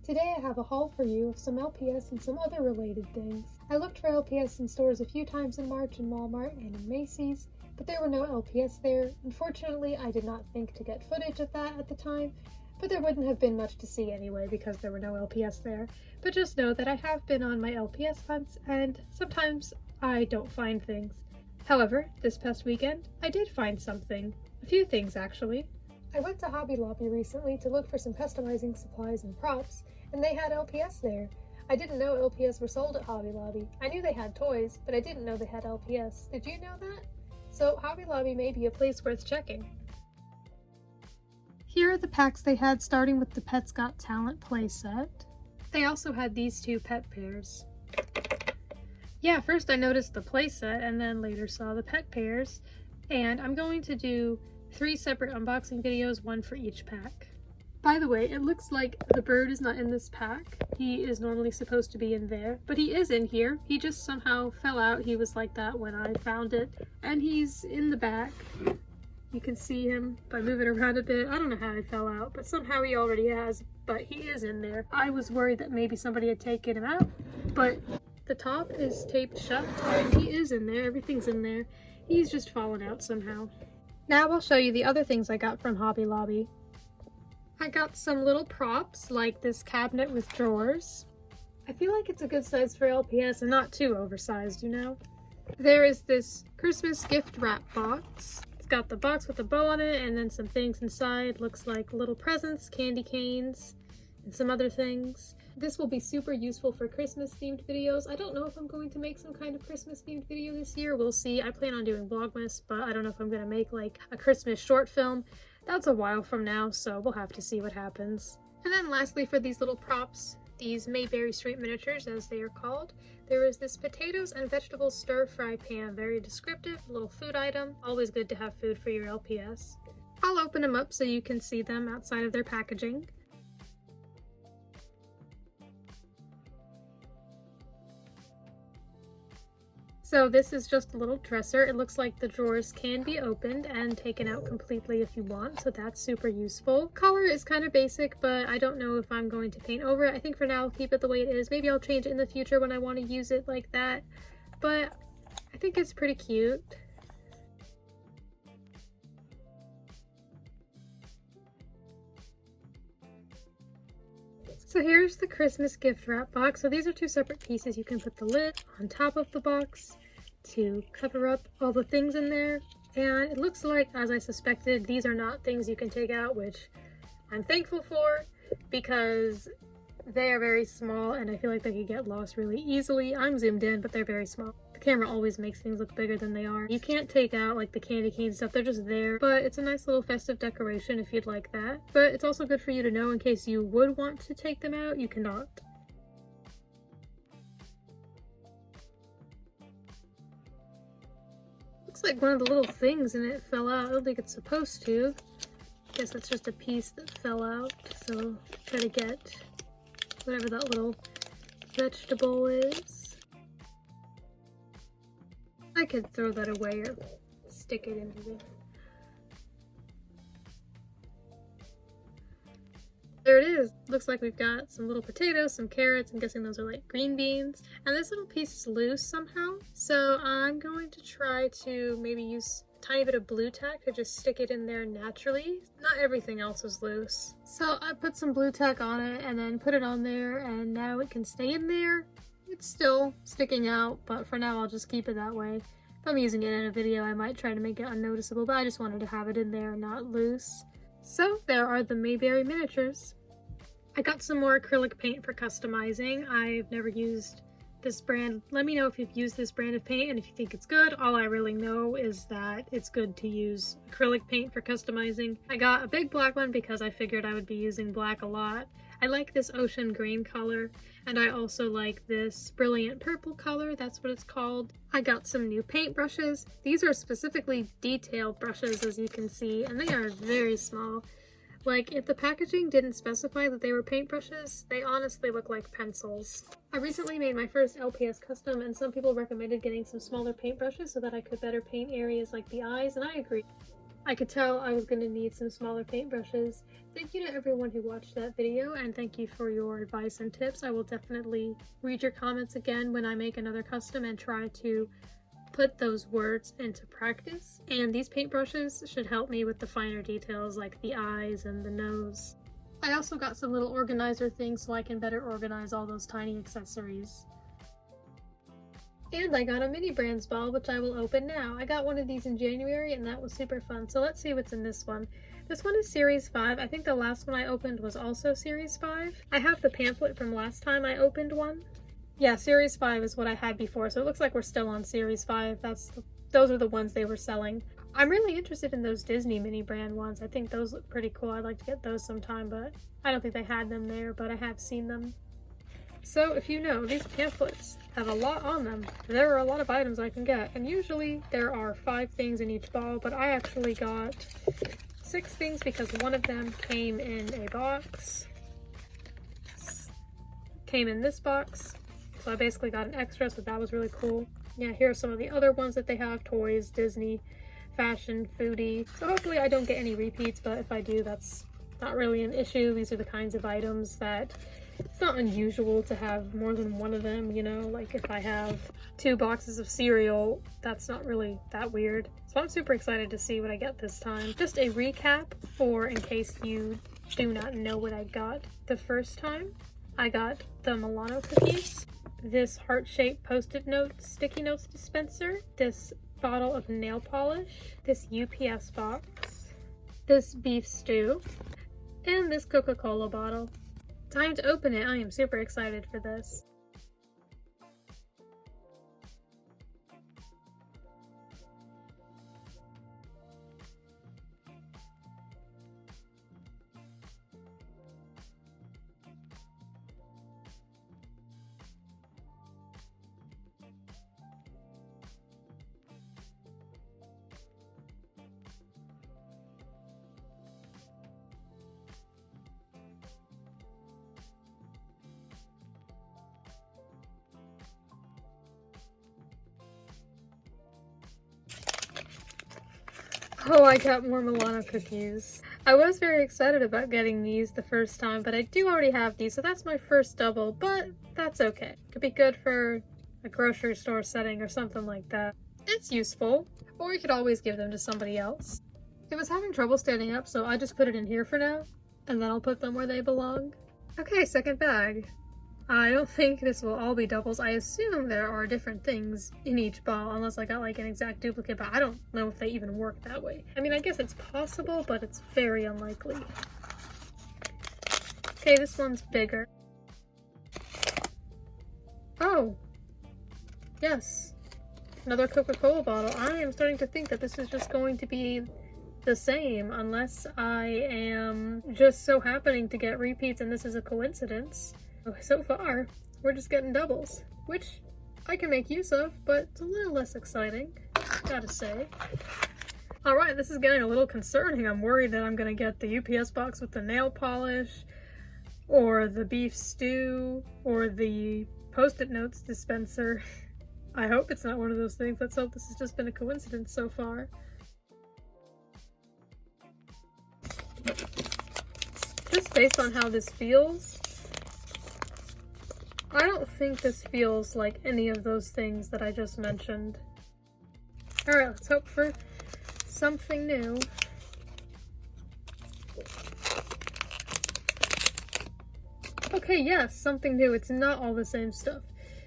Today I have a haul for you of some LPS and some other related things. I looked for LPS in stores a few times in March in Walmart and in Macy's, but there were no LPS there. Unfortunately, I did not think to get footage of that at the time, but there wouldn't have been much to see anyway because there were no LPS there. But just know that I have been on my LPS hunts and sometimes I don't find things. However, this past weekend, I did find something. A few things actually. I went to Hobby Lobby recently to look for some customizing supplies and props, and they had LPS there. I didn't know LPS were sold at Hobby Lobby. I knew they had toys, but I didn't know they had LPS. Did you know that? So Hobby Lobby may be a place worth checking. Here are the packs they had, starting with the Pets Got Talent playset. They also had these two pet pairs. Yeah, first I noticed the playset and then later saw the pet pairs, and I'm going to do 3 separate unboxing videos, one for each pack. By the way, it looks like the bird is not in this pack. He is normally supposed to be in there, but he is in here. He just somehow fell out. He was like that when I found it, and he's in the back. You can see him by moving around a bit. I don't know how he fell out, but somehow he already has, but he is in there. I was worried that maybe somebody had taken him out, but the top is taped shut, and he is in there. Everything's in there. He's just fallen out somehow. Now I'll show you the other things I got from Hobby Lobby. I got some little props like this cabinet with drawers. I feel like it's a good size for LPS and not too oversized, you know? There is this Christmas gift wrap box. It's got the box with a bow on it and then some things inside. Looks like little presents, candy canes, and some other things. This will be super useful for Christmas themed videos. I don't know if I'm going to make some kind of Christmas themed video this year. We'll see. I plan on doing Vlogmas, but I don't know if I'm going to make like a Christmas short film. That's a while from now, so we'll have to see what happens. And then lastly, for these little props, these Mayberry Street miniatures as they are called, there is this potatoes and vegetables stir fry pan. Very descriptive little food item. Always good to have food for your LPS. I'll open them up so you can see them outside of their packaging. So this is just a little dresser. It looks like the drawers can be opened and taken out completely if you want, so that's super useful. Color is kind of basic, but I don't know if I'm going to paint over it. I think for now I'll keep it the way it is. Maybe I'll change it in the future when I want to use it like that, but I think it's pretty cute. So here's the Christmas gift wrap box. So these are 2 separate pieces. You can put the lid on top of the box to cover up all the things in there. And it looks like, as I suspected, these are not things you can take out, which I'm thankful for because they are very small and I feel like they could get lost really easily. I'm zoomed in, but they're very small. The camera always makes things look bigger than they are. You can't take out like the candy cane stuff, they're just there, but it's a nice little festive decoration if you'd like that. But it's also good for you to know in case you would want to take them out, you cannot. Looks like one of the little things in it fell out. I don't think it's supposed to. I guess that's just a piece that fell out, so try to get whatever that little vegetable is. I could throw that away or stick it into there. There it is. Looks like we've got some little potatoes, some carrots. I'm guessing those are like green beans. And this little piece is loose somehow. So I'm going to try to maybe use a tiny bit of blue tack to just stick it in there naturally. Not everything else is loose. So I put some blue tack on it and then put it on there, and now it can stay in there. It's still sticking out, but for now I'll just keep it that way. If I'm using it in a video, I might try to make it unnoticeable, but I just wanted to have it in there, not loose. So there are the Mayberry miniatures. I got some more acrylic paint for customizing. I've never used this brand. Let me know if you've used this brand of paint and if you think it's good. All I really know is that it's good to use acrylic paint for customizing. I got a big black one because I figured I would be using black a lot. I like this ocean green color, and I also like this brilliant purple color, that's what it's called. I got some new paint brushes. These are specifically detailed brushes, as you can see, and they are very small. Like, if the packaging didn't specify that they were paintbrushes, they honestly look like pencils. I recently made my first LPS custom, and some people recommended getting some smaller paintbrushes so that I could better paint areas like the eyes, and I agree. I could tell I was going to need some smaller paintbrushes. Thank you to everyone who watched that video, and thank you for your advice and tips. I will definitely read your comments again when I make another custom and try to put those words into practice. And these paintbrushes should help me with the finer details like the eyes and the nose. I also got some little organizer things so I can better organize all those tiny accessories. And I got a mini brands ball, which I will open now. I got one of these in January and that was super fun. So let's see what's in this one. This one is Series 5. I think the last one I opened was also Series 5. I have the pamphlet from last time I opened one. Yeah, Series 5 is what I had before, so it looks like we're still on Series 5. Those are the ones they were selling. I'm really interested in those Disney mini brand ones. I think those look pretty cool. I'd like to get those sometime, but I don't think they had them there, but I have seen them. So if you know, these pamphlets have a lot on them. There are a lot of items I can get, and usually there are 5 things in each ball, but I actually got 6 things because one of them came in a box. Came in this box, so I basically got an extra, so that was really cool. Yeah, here are some of the other ones that they have: toys, Disney, fashion, foodie. So hopefully I don't get any repeats, but if I do, that's not really an issue. These are the kinds of items that it's not unusual to have more than one of them, you know, like if I have 2 boxes of cereal, that's not really that weird. So I'm super excited to see what I get this time. Just a recap for in case you do not know what I got the first time. I got the Milano cookies, this heart-shaped post-it note sticky notes dispenser, this bottle of nail polish, this UPS box, this beef stew, and this Coca-Cola bottle. Time to open it. I am super excited for this. Oh, I got more Milano cookies. I was very excited about getting these the first time, but I do already have these, so that's my first double, but that's okay. Could be good for a grocery store setting or something like that. It's useful, or you could always give them to somebody else. It was having trouble standing up, so I just put it in here for now, and then I'll put them where they belong. Okay, second bag. I don't think this will all be doubles. I assume there are different things in each ball, unless I got like an exact duplicate, but I don't know if they even work that way. I mean, I guess it's possible, but it's very unlikely. Okay, this one's bigger. Oh, yes, another Coca-Cola bottle. I am starting to think that this is just going to be the same, unless I am just so happening to get repeats and this is a coincidence. So far, we're just getting doubles, which I can make use of, but it's a little less exciting, gotta say. Alright, this is getting a little concerning. I'm worried that I'm gonna get the UPS box with the nail polish, or the beef stew, or the post-it notes dispenser. I hope it's not one of those things. Let's hope this has just been a coincidence so far. Just based on how this feels, I don't think this feels like any of those things that I just mentioned. Alright, let's hope for something new. Okay, yes, something new. It's not all the same stuff.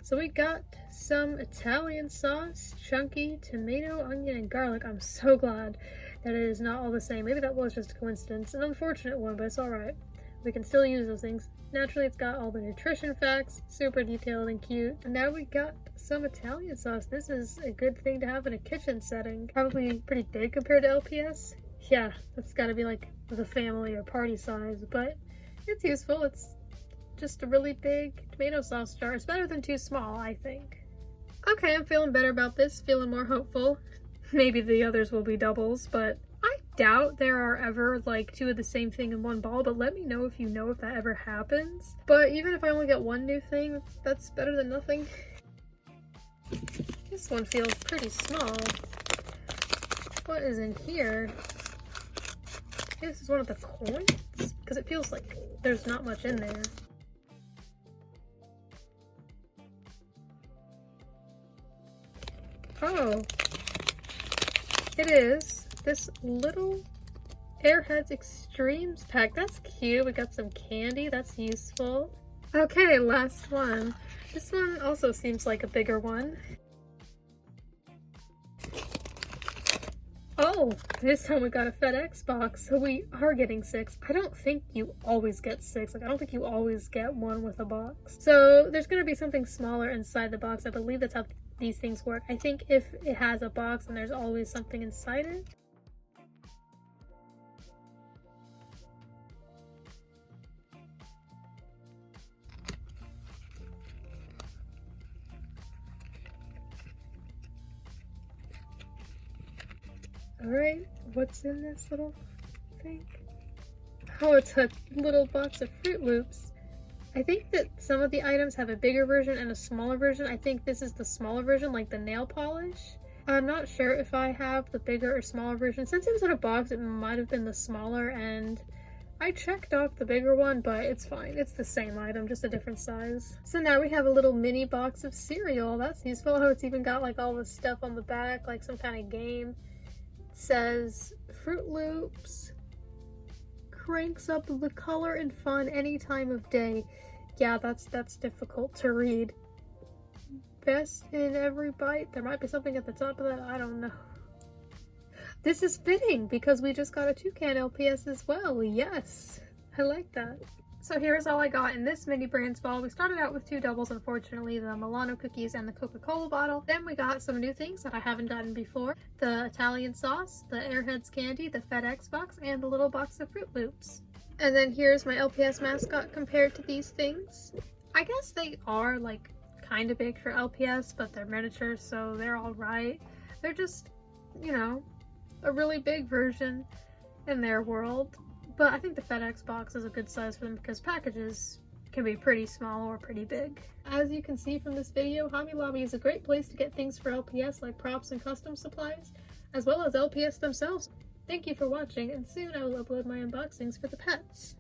So we got some Italian sauce, chunky tomato, onion, and garlic. I'm so glad that it is not all the same. Maybe that was just a coincidence. An unfortunate one, but it's alright. We can still use those things. Naturally, it's got all the nutrition facts, super detailed and cute. And now we got some Italian sauce. This is a good thing to have in a kitchen setting. Probably pretty big compared to LPS. Yeah, that's gotta be like the family or party size, but it's useful. It's just a really big tomato sauce jar. It's better than too small, I think. Okay, I'm feeling better about this, feeling more hopeful. Maybe the others will be doubles, but I doubt there are ever like 2 of the same thing in one ball, but let me know if you know if that ever happens. But even if I only get 1 new thing, that's better than nothing. This one feels pretty small. What is in here? Maybe this is one of the coins? Because it feels like there's not much in there. Oh, it is this little Airheads Extremes pack. That's cute. We got some candy. That's useful. Okay, last one. This one also seems like a bigger one. Oh, this time we got a FedEx box, so we are getting 6. I don't think you always get 6. Like, I don't think you always get one with a box. So there's going to be something smaller inside the box. I believe that's how these things work. I think if it has a box and there's always something inside it. Alright, what's in this little thing? Oh, it's a little box of Fruit Loops. I think that some of the items have a bigger version and a smaller version. I think this is the smaller version, like the nail polish. I'm not sure if I have the bigger or smaller version. Since it was in a box, it might have been the smaller, and I checked off the bigger one, but it's fine. It's the same item, just a different size. So now we have a little mini box of cereal. That's useful. Oh, it's even got like all the stuff on the back, like some kind of game. It says Fruit Loops cranks up the color and fun any time of day. Yeah, that's difficult to read. Best in every bite. There might be something at the top of that. I don't know. This is fitting because we just got a toucan LPS as well. Yes, I like that. So here's all I got in this mini brands ball. We started out with 2 doubles, unfortunately, the Milano cookies and the Coca-Cola bottle. Then we got some new things that I haven't gotten before. The Italian sauce, the Airheads candy, the FedEx box, and the little box of Fruit Loops. And then here's my LPS mascot compared to these things. I guess they are like kind of big for LPS, but they're miniature, so they're all right. They're just, you know, a really big version in their world. But I think the FedEx box is a good size for them because packages can be pretty small or pretty big. As you can see from this video, Hobby Lobby is a great place to get things for LPS like props and custom supplies, as well as LPS themselves. Thank you for watching, and soon I will upload my unboxings for the pets.